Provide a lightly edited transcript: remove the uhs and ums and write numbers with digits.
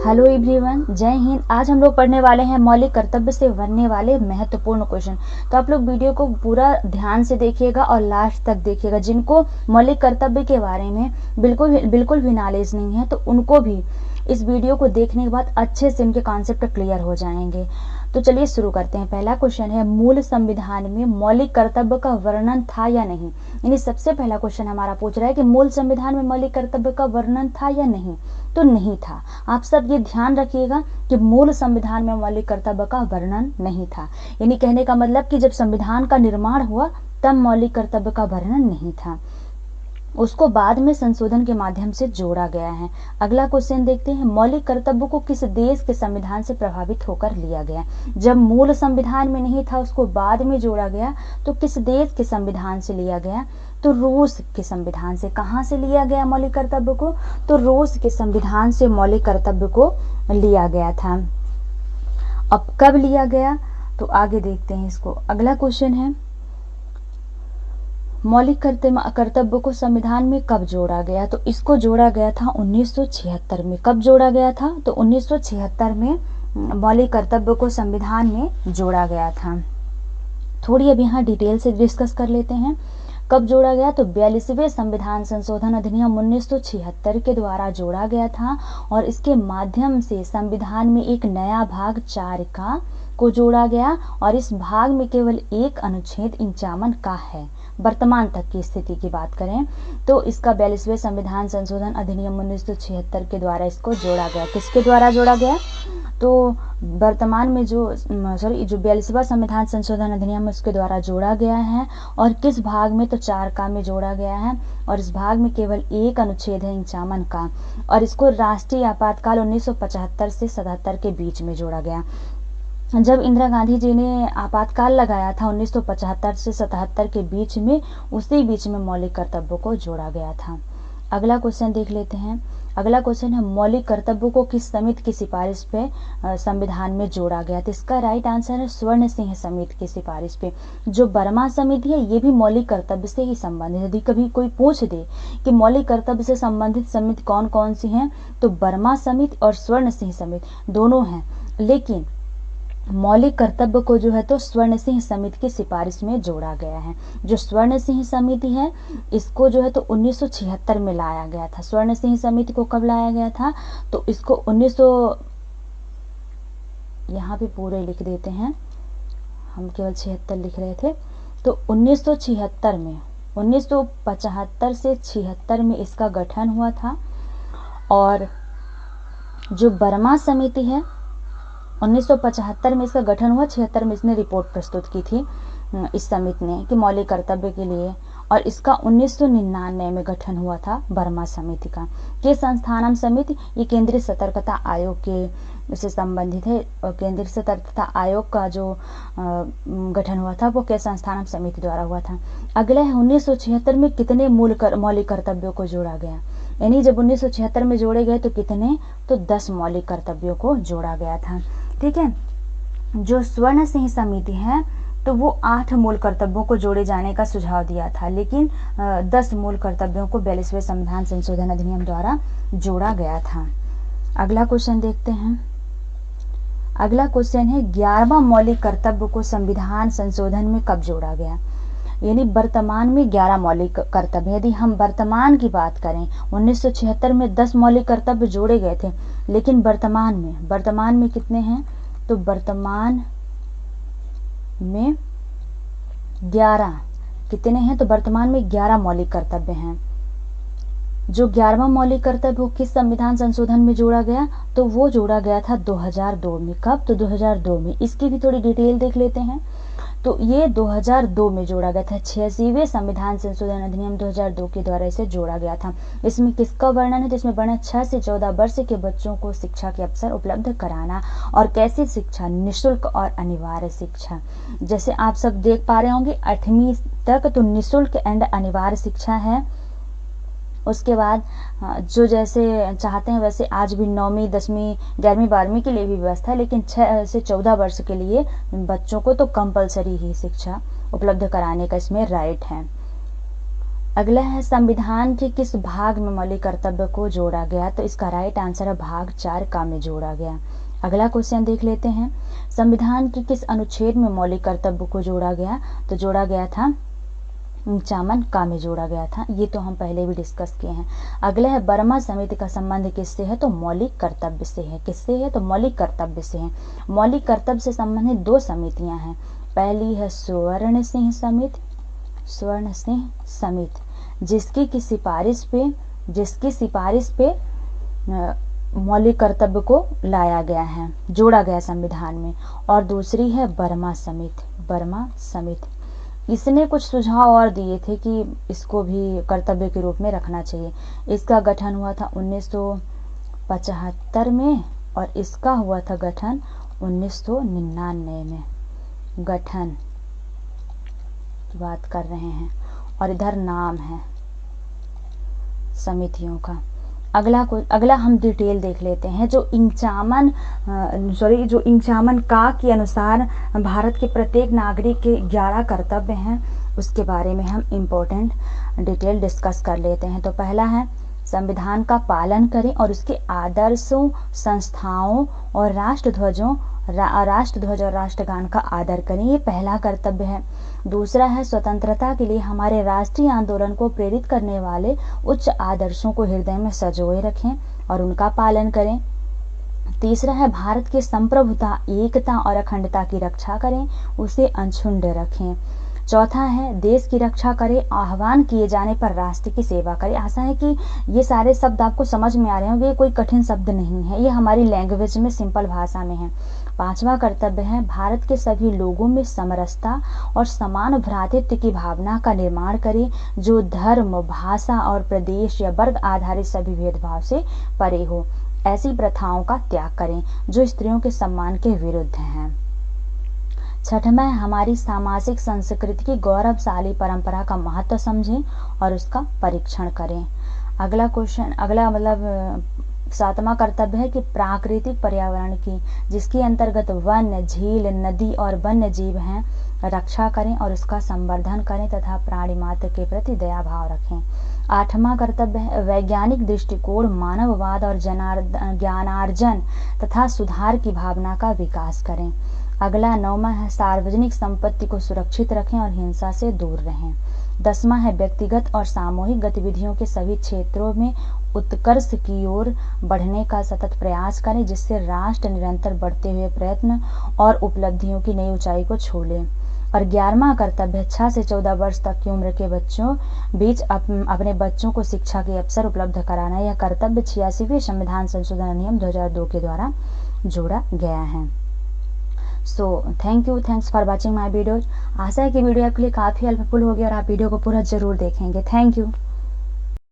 Hello everyone, जय हिंद। आज हम लोग पढ़ने वाले हैं मौलिक कर्तव्य से बनने वाले महत्वपूर्ण क्वेश्चन। तो आप लोग वीडियो को पूरा ध्यान से देखिएगा और लास्ट तक देखिएगा। जिनको मौलिक कर्तव्य के बारे में बिल्कुल भी नॉलेज नहीं है तो उनको भी इस वीडियो को देखने के बाद अच्छे से इनके कॉन्सेप्ट क्लियर हो जाएंगे। तो चलिए शुरू करते हैं। पहला क्वेश्चन है, मूल संविधान में मौलिक कर्तव्य का वर्णन था या नहीं। यानी सबसे पहला क्वेश्चन हमारा पूछ रहा है कि मूल संविधान में मौलिक कर्तव्य का वर्णन था या नहीं। तो नहीं था। आप सब ये ध्यान रखिएगा कि मूल संविधान में मौलिक कर्तव्य का वर्णन नहीं था। यानी कहने का मतलब कि जब संविधान का निर्माण हुआ तब मौलिक कर्तव्य का वर्णन नहीं था, उसको बाद में संशोधन के माध्यम से जोड़ा गया है। अगला क्वेश्चन देखते हैं, मौलिक कर्तव्य को किस देश के संविधान से प्रभावित होकर लिया गया। जब मूल संविधान में नहीं था, उसको बाद में जोड़ा गया, तो किस देश के संविधान से लिया गया। तो रूस के संविधान से। कहाँ से लिया गया मौलिक कर्तव्य को? तो रूस के संविधान से मौलिक कर्तव्य को लिया गया था। अब कब लिया गया तो आगे देखते हैं इसको। अगला क्वेश्चन है, मौलिक कर्तव्य को संविधान में कब जोड़ा गया। तो इसको जोड़ा गया था 1976 में। कब जोड़ा गया था? तो 1976 में मौलिक कर्तव्य को संविधान में जोड़ा गया था। थोड़ी अब यहाँ डिटेल से डिस्कस कर लेते हैं। कब जोड़ा गया? तो 42वें संविधान संशोधन अधिनियम 1976 के द्वारा जोड़ा गया था और इसके माध्यम से संविधान में एक नया भाग 4 का को जोड़ा गया और इस भाग में केवल एक अनुच्छेद 51 का है। वर्तमान तक की स्थिति की बात करें तो इसका 42वें संविधान संशोधन अधिनियम 1976 के द्वारा इसको जोड़ा गया। किसके द्वारा जोड़ा गया? तो वर्तमान में जो 42वां संविधान संशोधन अधिनियम उसके द्वारा जोड़ा गया है। और किस भाग में? तो 4 का में जोड़ा गया है और इस भाग में केवल एक अनुच्छेद है 51 का। और इसको राष्ट्रीय आपातकाल 1975 से 77 के बीच में जोड़ा गया। जब इंदिरा गांधी जी ने आपातकाल लगाया था 1975 से 77 के बीच में, उसी बीच में मौलिक कर्तव्यों को जोड़ा गया था। अगला क्वेश्चन देख लेते हैं। अगला क्वेश्चन है, मौलिक कर्तव्यों को किस समिति की सिफारिश पे संविधान में जोड़ा गया। तो इसका राइट आंसर है स्वर्ण सिंह समिति की सिफारिश पे। जो बर्मा समिति है ये भी मौलिक कर्तव्य से ही संबंधित है। यदि कभी कोई पूछ दे कि मौलिक कर्तव्य से संबंधित समिति कौन कौन सी हैं, तो बर्मा समिति और स्वर्ण सिंह समिति दोनों हैं। लेकिन मौलिक कर्तव्य को जो है तो स्वर्ण सिंह समिति की सिफारिश में जोड़ा गया है। जो स्वर्ण सिंह समिति है इसको जो है तो 1976 में लाया गया था। स्वर्ण सिंह समिति को कब लाया गया था? तो इसको 1900 यहाँ पे पूरे लिख देते हैं, हम केवल 76 लिख रहे थे। तो 1976 में 1975 से 76 में इसका गठन हुआ था। और जो बर्मा समिति है 1975 में इसका गठन हुआ, 76 में इसने रिपोर्ट प्रस्तुत की थी इस समिति ने कि मौलिक कर्तव्य के लिए। और इसका 1999 में गठन हुआ था बर्मा समिति का। के संस्थानम समिति ये केंद्रीय सतर्कता आयोग के से संबंधित है। केंद्रीय सतर्कता आयोग का जो गठन हुआ था वो के संस्थानम समिति द्वारा हुआ था। अगला है 1976 में कितने मौलिक कर्तव्यों को जोड़ा गया। यानी जब 1976 में जोड़े गए तो कितने? तो 10 मौलिक कर्तव्यों को जोड़ा गया था। ठीक है। जो स्वर्ण सिंह समिति है तो वो 8 मूल कर्तव्यों को जोड़े जाने का सुझाव दिया था, लेकिन 10 मूल कर्तव्यों को 42वें संविधान संशोधन अधिनियम द्वारा जोड़ा गया था। अगला क्वेश्चन देखते हैं। अगला क्वेश्चन है, 11वां मौलिक कर्तव्य को संविधान संशोधन में कब जोड़ा गया। यानी वर्तमान में 11 मौलिक कर्तव्य। यदि हम वर्तमान की बात करें 1976 में 10 मौलिक कर्तव्य जोड़े गए थे, लेकिन वर्तमान में कितने हैं? तो वर्तमान में 11 कितने हैं? तो वर्तमान में 11 मौलिक कर्तव्य हैं। जो 11वां मौलिक कर्तव्य वो किस संविधान संशोधन में जोड़ा गया? तो वो जोड़ा गया था 2002 में। कब? तो 2002 में। इसकी भी थोड़ी डिटेल देख लेते हैं। तो ये 2002 में जोड़ा गया था। 86वें संविधान संशोधन अधिनियम 2002 के द्वारा इसे जोड़ा गया था। इसमें किसका वर्णन है? तो इसमें वर्णन 6 से 14 वर्ष के बच्चों को शिक्षा के अवसर उपलब्ध कराना। और कैसी शिक्षा? निःशुल्क और अनिवार्य शिक्षा। जैसे आप सब देख पा रहे होंगे 8वीं तक तो निःशुल्क एंड अनिवार्य शिक्षा है। उसके बाद जो जैसे चाहते हैं वैसे आज भी 9वीं 10वीं 11वीं 12वीं के लिए भी व्यवस्था है, लेकिन 6 से 14 वर्ष के लिए बच्चों को तो कंपलसरी ही शिक्षा उपलब्ध कराने का इसमें राइट है। अगला है संविधान के किस भाग में मौलिक कर्तव्य को जोड़ा गया, तो इसका राइट आंसर है भाग 4 का में जोड़ा गया। अगला क्वेश्चन देख लेते हैं, संविधान के किस अनुच्छेद में मौलिक कर्तव्य को जोड़ा गया, तो जोड़ा गया था 51 का में जोड़ा गया था, ये तो हम पहले भी डिस्कस किए हैं। अगला है बर्मा समिति का संबंध किससे है, तो मौलिक कर्तव्य से है। किससे है, तो मौलिक कर्तव्य से है। मौलिक कर्तव्य से संबंधित 2 समितियां हैं। पहली है स्वर्ण सिंह समिति, स्वर्ण सिंह समिति, जिसकी सिफारिश पे मौलिक कर्तव्य को लाया गया है, जोड़ा गया संविधान में। और दूसरी है बर्मा समिति, बर्मा समिति। इसने कुछ सुझाव और दिए थे कि इसको भी कर्तव्य के रूप में रखना चाहिए। इसका गठन हुआ था 1975 में और इसका हुआ था गठन 1999 में। गठन की बात कर रहे हैं और इधर नाम है समितियों का। अगला हम डिटेल देख लेते हैं। जो इंचामन का के अनुसार भारत के प्रत्येक नागरिक के 11 कर्तव्य हैं, उसके बारे में हम इम्पोर्टेंट डिटेल डिस्कस कर लेते हैं। तो पहला है संविधान का पालन करें और उसके आदर्शों, संस्थाओं और राष्ट्रध्वज और राष्ट्रगान का आदर करें, ये पहला कर्तव्य है। दूसरा है स्वतंत्रता के लिए हमारे राष्ट्रीय आंदोलन को प्रेरित करने वाले उच्च आदर्शों को हृदय में संजोए रखें और उनका पालन करें। तीसरा है भारत की संप्रभुता, एकता और अखंडता की रक्षा करें, उसे अनछुंड रखें। चौथा है देश की रक्षा करें, आह्वान किए जाने पर राष्ट्र की सेवा करें। आशा है कि ये सारे शब्द आपको समझ में आ रहे होंगे, ये कोई कठिन शब्द नहीं है, ये हमारी लैंग्वेज में सिंपल भाषा में है। पांचवा कर्तव्य है भारत के सभी लोगों में समरसता और समान भ्रातृत्व की भावना का निर्माण करें, जो धर्म, भाषा और प्रदेश या वर्ग आधारित सभी भेदभाव से परे हो। ऐसी प्रथाओं का त्याग करें जो स्त्रियों के सम्मान के विरुद्ध हैं। छठवां है हमारी सामाजिक संस्कृति की गौरवशाली परंपरा का महत्व समझें और उसका परीक्षण करें। अगला सातवां कर्तव्य है कि प्राकृतिक पर्यावरण की, जिसके अंतर्गत वन, झील, नदी और वन्य जीव हैं, रक्षा करें और उसका संवर्धन करें तथा प्राणी मात्र के प्रति दया भाव रखें। आठवां कर्तव्य है वैज्ञानिक दृष्टिकोण, मानववाद और ज्ञानार्जन तथा सुधार की भावना का विकास करें। अगला नौवां है सार्वजनिक संपत्ति को सुरक्षित रखें और हिंसा से दूर रहें। 10वां है व्यक्तिगत और सामूहिक गतिविधियों के सभी क्षेत्रों में उत्कर्ष की ओर बढ़ने का सतत प्रयास करें, जिससे राष्ट्र निरंतर बढ़ते हुए प्रयत्न और उपलब्धियों की नई ऊंचाई को छू ले। और 11वां कर्तव्य 6 से 14 वर्ष तक की उम्र के बच्चों बीच अपने बच्चों को शिक्षा के अवसर उपलब्ध कराना। यह कर्तव्य 86वें संविधान संशोधन अधिनियम 2002 के द्वारा जोड़ा गया है। So thanks for watching my videos. आशा है कि वीडियो आपके लिए काफ़ी हेल्पफुल होगी और आप वीडियो को पूरा जरूर देखेंगे। Thank you.